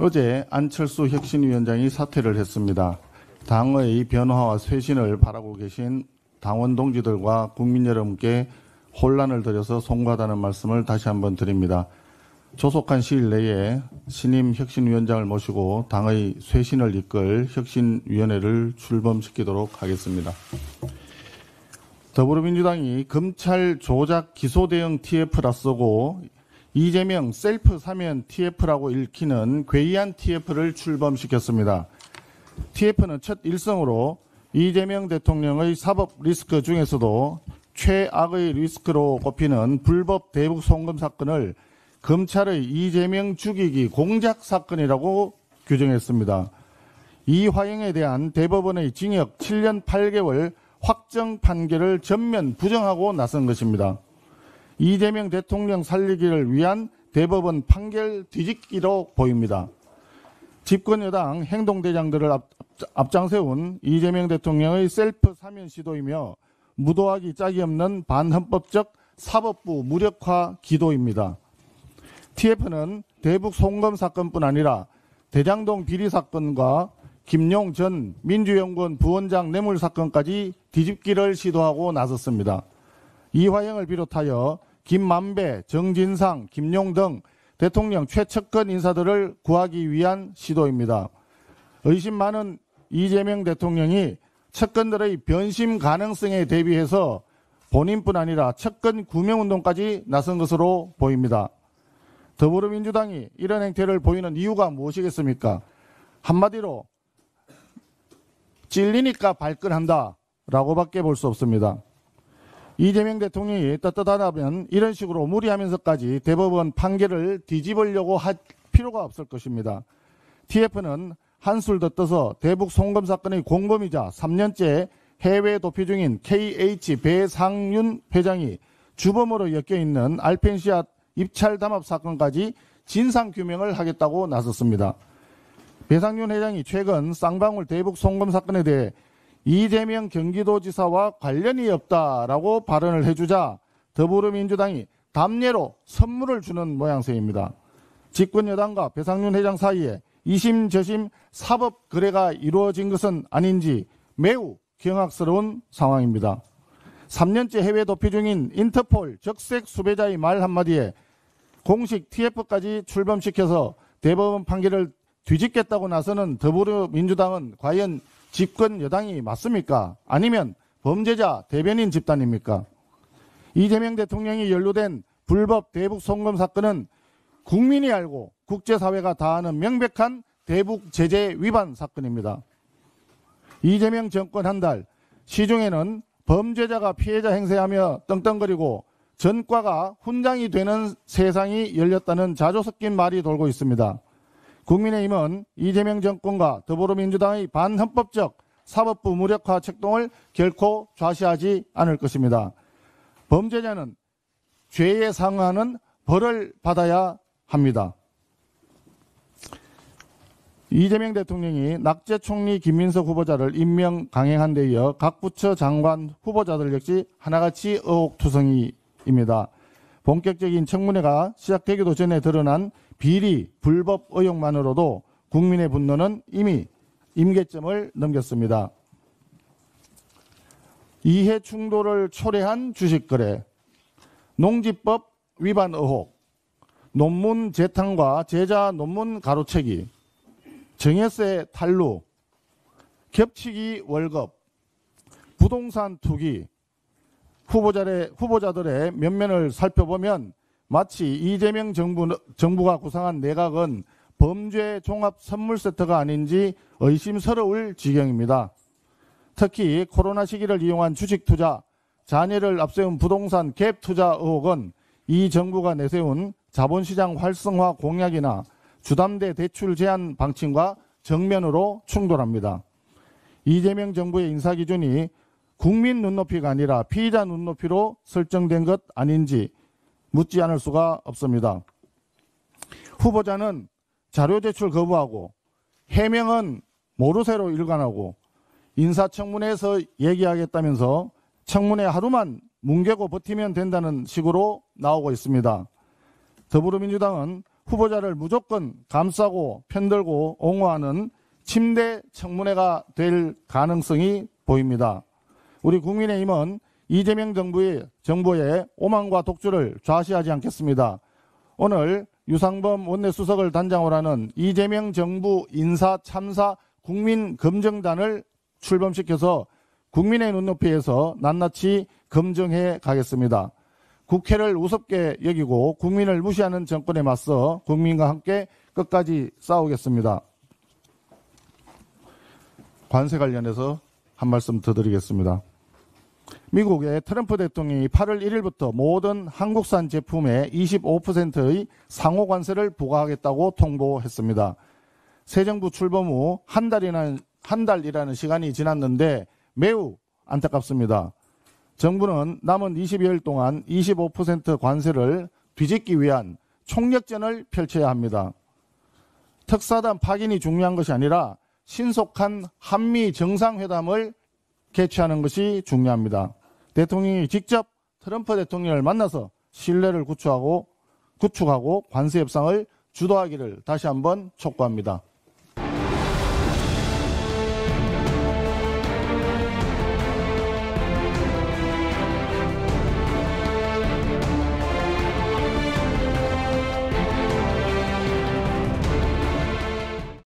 어제 안철수 혁신위원장이 사퇴를 했습니다. 당의 변화와 쇄신을 바라고 계신 당원 동지들과 국민 여러분께 혼란을 드려서 송구하다는 말씀을 다시 한번 드립니다. 조속한 시일 내에 신임 혁신위원장을 모시고 당의 쇄신을 이끌 혁신위원회를 출범시키도록 하겠습니다. 더불어민주당이 검찰 조작 기소 대응 TF라 쓰고 이재명 셀프 사면 TF라고 읽히는 괴이한 TF를 출범시켰습니다. TF는 첫 일성으로 이재명 대통령의 사법 리스크 중에서도 최악의 리스크로 꼽히는 불법 대북 송금 사건을 검찰의 이재명 죽이기 공작 사건이라고 규정했습니다. 이 화형에 대한 대법원의 징역 7년 8개월 확정 판결을 전면 부정하고 나선 것입니다. 이재명 대통령 살리기를 위한 대법원 판결 뒤집기로 보입니다. 집권여당 행동대장들을 앞장세운 이재명 대통령의 셀프 사면 시도이며 무도하기 짝이 없는 반헌법적 사법부 무력화 기도입니다. TF는 대북 송금 사건뿐 아니라 대장동 비리 사건과 김용 전 민주연구원 부원장 뇌물 사건까지 뒤집기를 시도하고 나섰습니다. 이화영을 비롯하여 김만배, 정진상, 김용 등 대통령 최측근 인사들을 구하기 위한 시도입니다. 의심 많은 이재명 대통령이 측근들의 변심 가능성에 대비해서 본인뿐 아니라 측근 구명운동까지 나선 것으로 보입니다. 더불어민주당이 이런 행태를 보이는 이유가 무엇이겠습니까? 한마디로 찔리니까 발끈한다 라고밖에 볼 수 없습니다. 이재명 대통령이 떳떳하다면 이런 식으로 무리하면서까지 대법원 판결을 뒤집으려고 할 필요가 없을 것입니다. TF는 한술 더 떠서 대북 송금 사건의 공범이자 3년째 해외 도피 중인 KH 배상윤 회장이 주범으로 엮여있는 알펜시아 입찰 담합 사건까지 진상규명을 하겠다고 나섰습니다. 배상윤 회장이 최근 쌍방울 대북 송금 사건에 대해 이재명 경기도지사와 관련이 없다라고 발언을 해주자 더불어민주당이 담례로 선물을 주는 모양새입니다. 집권여당과 배상윤 회장 사이에 이심저심 사법 거래가 이루어진 것은 아닌지 매우 경악스러운 상황입니다. 3년째 해외 도피 중인 인터폴 적색 수배자의 말 한마디에 공식 TF까지 출범시켜서 대법원 판결을 뒤집겠다고 나서는 더불어민주당은 과연 집권 여당이 맞습니까? 아니면 범죄자 대변인 집단입니까? 이재명 대통령이 연루된 불법 대북 송금 사건은 국민이 알고 국제사회가 다 아는 명백한 대북 제재 위반 사건입니다. 이재명 정권 한 달, 시중에는 범죄자가 피해자 행세하며 떵떵거리고 전과가 훈장이 되는 세상이 열렸다는 자조 섞인 말이 돌고 있습니다. 국민의힘은 이재명 정권과 더불어민주당의 반헌법적 사법부 무력화 책동을 결코 좌시하지 않을 것입니다. 범죄자는 죄에 상응하는 벌을 받아야 합니다. 이재명 대통령이 낙제 총리 김민석 후보자를 임명 강행한 데 이어 각 부처 장관 후보자들 역시 하나같이 의혹투성이입니다. 본격적인 청문회가 시작되기도 전에 드러난 비리, 불법 의혹만으로도 국민의 분노는 이미 임계점을 넘겼습니다. 이해 충돌을 초래한 주식거래, 농지법 위반 의혹, 논문 재탕과 제자 논문 가로채기, 정예세 탈루, 겹치기 월급, 부동산 투기, 후보자들의 면면을 살펴보면 마치 이재명 정부가 구상한 내각은 범죄 종합 선물 세트가 아닌지 의심스러울 지경입니다. 특히 코로나 시기를 이용한 주식 투자, 자녀를 앞세운 부동산 갭 투자 의혹은 이 정부가 내세운 자본시장 활성화 공약이나 주담대 대출 제한 방침과 정면으로 충돌합니다. 이재명 정부의 인사기준이 국민 눈높이가 아니라 피의자 눈높이로 설정된 것 아닌지 묻지 않을 수가 없습니다. 후보자는 자료 제출 거부하고 해명은 모르쇠로 일관하고 인사청문회에서 얘기하겠다면서 청문회 하루만 뭉개고 버티면 된다는 식으로 나오고 있습니다. 더불어민주당은 후보자를 무조건 감싸고 편들고 옹호하는 침대 청문회가 될 가능성이 보입니다. 우리 국민의힘은 이재명 정부의 오만과 독주를 좌시하지 않겠습니다. 오늘 유상범 원내수석을 단장으로 하는 이재명 정부 인사참사 국민검증단을 출범시켜서 국민의 눈높이에서 낱낱이 검증해 가겠습니다. 국회를 우습게 여기고 국민을 무시하는 정권에 맞서 국민과 함께 끝까지 싸우겠습니다. 관세 관련해서 한 말씀 더 드리겠습니다. 미국의 트럼프 대통령이 8월 1일부터 모든 한국산 제품에 25%의 상호 관세를 부과하겠다고 통보했습니다. 새 정부 출범 후 한 달이라는 시간이 지났는데 매우 안타깝습니다. 정부는 남은 20여일 동안 25% 관세를 뒤집기 위한 총력전을 펼쳐야 합니다. 특사단 파견이 중요한 것이 아니라 신속한 한미 정상회담을 개최하는 것이 중요합니다. 대통령이 직접 트럼프 대통령을 만나서 신뢰를 구축하고 관세 협상을 주도하기를 다시 한번 촉구합니다.